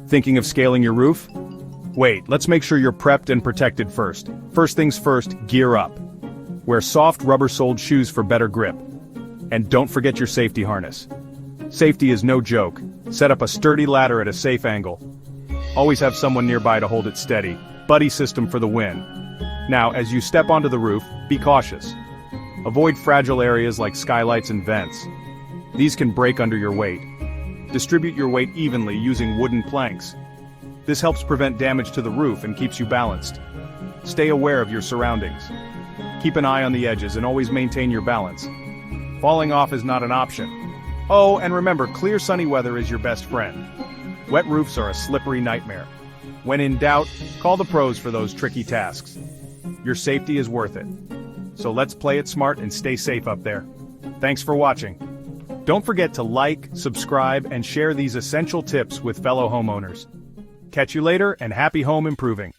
Thinking of scaling your roof? Wait, let's make sure you're prepped and protected first. First things first, gear up. Wear soft rubber-soled shoes for better grip. And don't forget your safety harness. Safety is no joke. Set up a sturdy ladder at a safe angle. Always have someone nearby to hold it steady. Buddy system for the win. Now, as you step onto the roof, be cautious. Avoid fragile areas like skylights and vents. These can break under your weight. Distribute your weight evenly using wooden planks. This helps prevent damage to the roof and keeps you balanced. Stay aware of your surroundings. Keep an eye on the edges and always maintain your balance. Falling off is not an option. Oh, and remember, clear sunny weather is your best friend. Wet roofs are a slippery nightmare. When in doubt, call the pros for those tricky tasks. Your safety is worth it. So let's play it smart and stay safe up there. Thanks for watching. Don't forget to like, subscribe, and share these essential tips with fellow homeowners. Catch you later, and happy home improving.